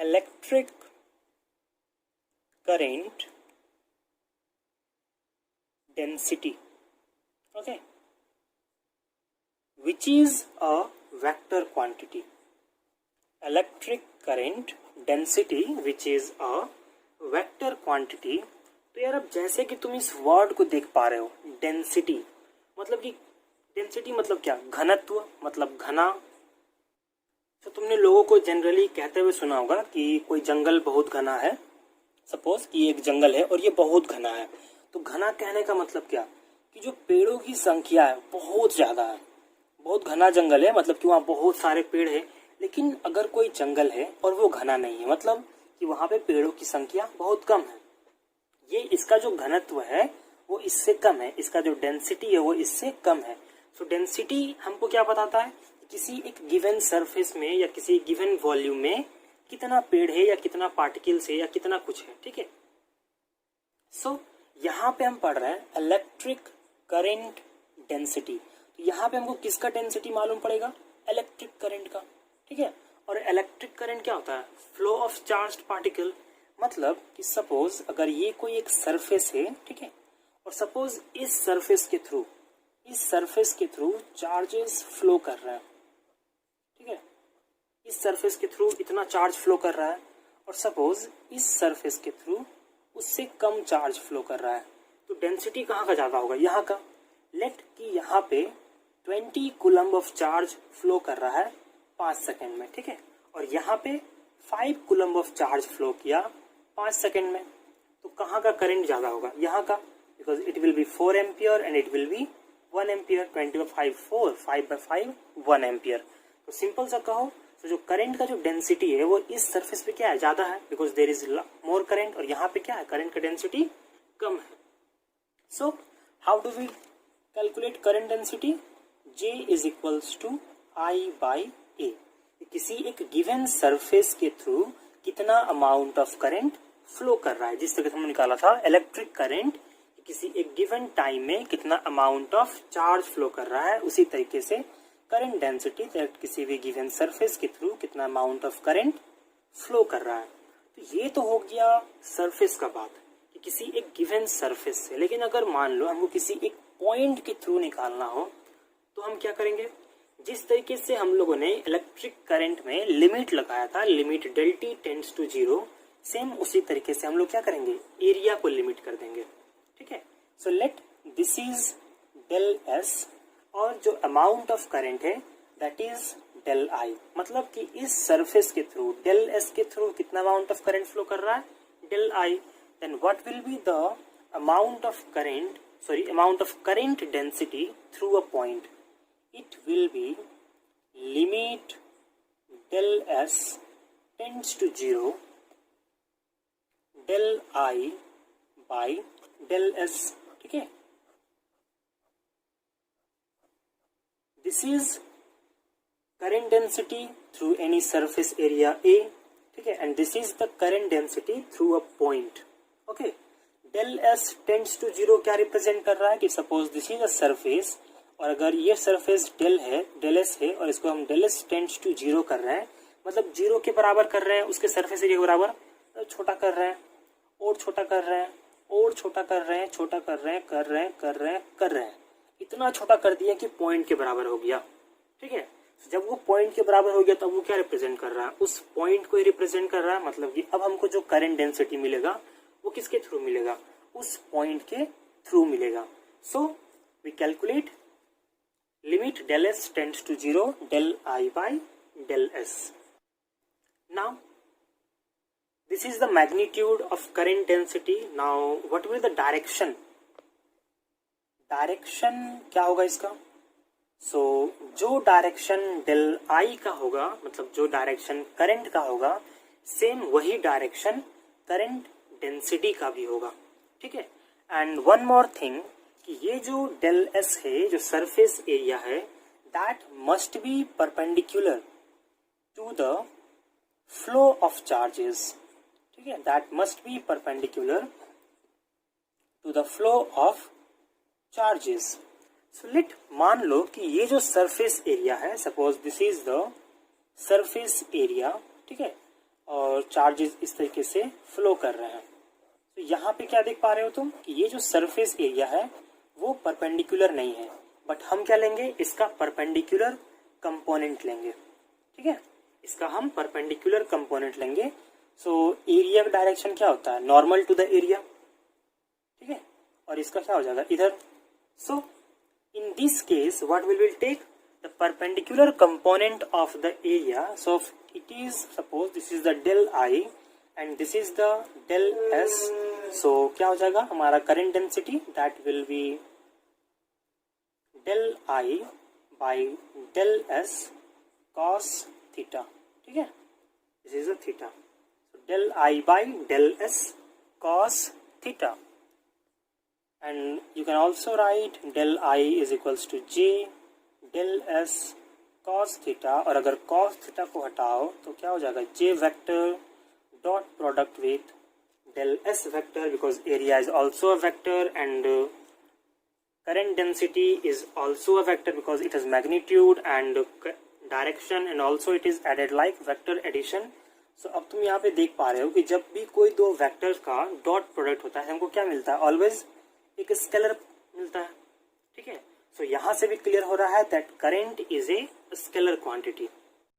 electric current density, okay, which is a vector quantity. Electric current density which is a vector quantity. तो यार अब जैसे कि तुम इस वर्ड को देख पा रहे हो, डेंसिटी मतलब कि डेंसिटी मतलब क्या, घनत्व मतलब घना। तो तुमने लोगों को जनरली कहते हुए सुना होगा कि कोई जंगल बहुत घना है, सपोज कि एक जंगल है और ये बहुत घना है। तो घना कहने का मतलब क्या, कि जो पेड़ों की संख्या है बहुत ज्यादा है, बहुत घना जंगल है मतलब कि वहाँ बहुत सारे पेड़ है। लेकिन अगर कोई जंगल है और वो घना नहीं है, मतलब कि वहाँ पे पेड़ों की संख्या बहुत कम है, ये इसका जो घनत्व है वो इससे कम है, इसका जो डेंसिटी है वो इससे कम है। सो डेंसिटी हमको क्या बताता है, किसी एक गिवन सरफेस में या किसी गिवन वॉल्यूम में कितना पेड़ है या कितना पार्टिकल्स है या कितना कुछ है, ठीक है। सो यहाँ पे हम पढ़ रहे हैं इलेक्ट्रिक करंट डेंसिटी। तो यहाँ पे हमको किसका डेंसिटी मालूम पड़ेगा, इलेक्ट्रिक करंट का, ठीक है। और इलेक्ट्रिक करंट क्या होता है, फ्लो ऑफ चार्ज्ड पार्टिकल। मतलब कि सपोज अगर ये कोई एक सरफेस है, ठीक है, और सपोज इस सरफेस के थ्रू चार्जेस फ्लो कर रहा है, ठीक है, इस सरफेस के थ्रू इतना चार्ज फ्लो कर रहा है, और सपोज इस सरफेस के थ्रू उससे कम चार्ज फ्लो कर रहा है। तो डेंसिटी कहाँ का ज्यादा होगा, यहाँ का। लेट कि यहाँ पे 20 कूलम्ब ऑफ चार्ज फ्लो कर रहा है 5 सेकेंड में, ठीक है, और यहाँ पे 5 कूलम्ब ऑफ चार्ज फ्लो किया 5 सेकेंड में। तो कहाँ का करंट ज्यादा होगा, यहाँ का, because it will be 4 ampere and it will be 1 ampere. 20 by 5 4, 5 by 5 1 ampere. तो सिंपल सा कहो तो जो करंट का जो डेंसिटी है वो इस सरफेस पे क्या है, ज्यादा है, because there is more current. और यहाँ पे क्या है, करंट का डेंसिटी कम है। So how do we calculate current density, J is equals to I by A। किसी एक गिवन सरफेस के थ्रू कितना अमाउंट ऑफ करंट फ्लो कर रहा है, जिस तरह से हमने निकाला था इलेक्ट्रिक करंट, किसी एक गिवन टाइम में कितना अमाउंट ऑफ चार्ज फ्लो कर रहा है, उसी तरीके से करंट डेंसिटी किसी भी गिवन सरफेस के थ्रू कितना अमाउंट ऑफ करंट फ्लो कर रहा है। तो ये तो हो गया सरफेस का बात कि किसी एक गिवन सरफेस से। लेकिन अगर मान लो हमको किसी एक पॉइंट के थ्रू निकालना हो तो हम क्या करेंगे, जिस तरीके से हम लोगों ने इलेक्ट्रिक करंट में लिमिट लगाया था, limit del T tends to 0, same उसी तरीके से हम लोग क्या करेंगे, एरिया को लिमिट कर देंगे, ठीक है। So let this is del S, और जो अमाउंट ऑफ करंट है दैट इज डेल आई। मतलब कि इस सरफेस के थ्रू डेल एस के थ्रू कितना अमाउंट ऑफ करंट फ्लो कर रहा है, del I. Then what will be the amount of current density through a point, it will be limit del s tends to 0 del I by del s, ठीक है। This is current density through any surface area A, ठीक है, and this is the current density through a point, okay। del s tends to 0 क्या represent कर रहा है कि suppose this is a surface, और अगर ये सरफेस डेल है, डेल एस है, और इसको हम डेल एस टेंड्स टू 0 कर रहे हैं, मतलब 0 के बराबर कर रहे हैं, उसके सरफेस एरिया के बराबर छोटा कर रहे हैं, और छोटा कर रहे हैं, और छोटा कर रहे हैं, छोटा कर रहे हैं, कर रहे हैं, इतना छोटा कर दिया कि पॉइंट के बराबर हो गया, ठीक है। जब वो पॉइंट के बराबर हो गया तब वो क्या रिप्रेजेंट कर रहा है, उस पॉइंट को ही रिप्रेजेंट कर रहा है। मतलब कि अब हमको जो करंट डेंसिटी मिलेगा वो किसके थ्रू मिलेगा, उस पॉइंट के थ्रू मिलेगा। So we calculate limit del s tends to 0 del I by del s. Now this is the magnitude of current density. Now what will be the direction? Direction क्या होगा इसका, so जो direction del I का होगा, मतलब जो direction current का होगा, सेम वही डायरेक्शन करंट डेंसिटी का भी होगा, ठीक है। एंड वन मोर थिंग कि ये जो डेल एस है, जो सरफेस एरिया है, that must be perpendicular to the flow of charges, ठीक है, that must be perpendicular to the flow of charges. So let मान लो कि ये जो सरफेस एरिया है, suppose this is the surface area, ठीक है, और चार्जेस इस तरीके से फ्लो कर रहे हैं। तो यहाँ पे क्या देख पा रहे हो तुम कि ये जो सरफेस एरिया है वो परपेंडिकुलर नहीं है, बट हम क्या लेंगे, इसका परपेंडिकुलर कंपोनेंट लेंगे। ठीक है, इसका हम परपेंडिकुलर कंपोनेंट लेंगे। सो एरिया का डायरेक्शन क्या होता है, नॉर्मल टू द एरिया। ठीक है, और इसका क्या हो जाएगा इधर। So in this case what will take the perpendicular component of the area. So it is suppose this is the del I and this is the del S. सो क्या हो जाएगा हमारा current density, that will be del I by del S cos theta. ठीक है, this is a theta. Del I by del S cos theta, and you can also write del I is equals to J del S cos theta, और अगर cos theta को हटाओ तो क्या हो जाएगा, J vector dot product with del s vector, because area is also a vector and current density is also a vector because it has magnitude and direction, and also it is added like vector addition. So अब तुम यहाँ पे देख पा रहे हो कि जब भी कोई दो वेक्टर्स का डॉट प्रोडक्ट होता है हमको क्या मिलता है, ऑलवेज एक स्केलर मिलता है। ठीक है, सो यहाँ से भी क्लियर हो रहा है that current is a scalar quantity.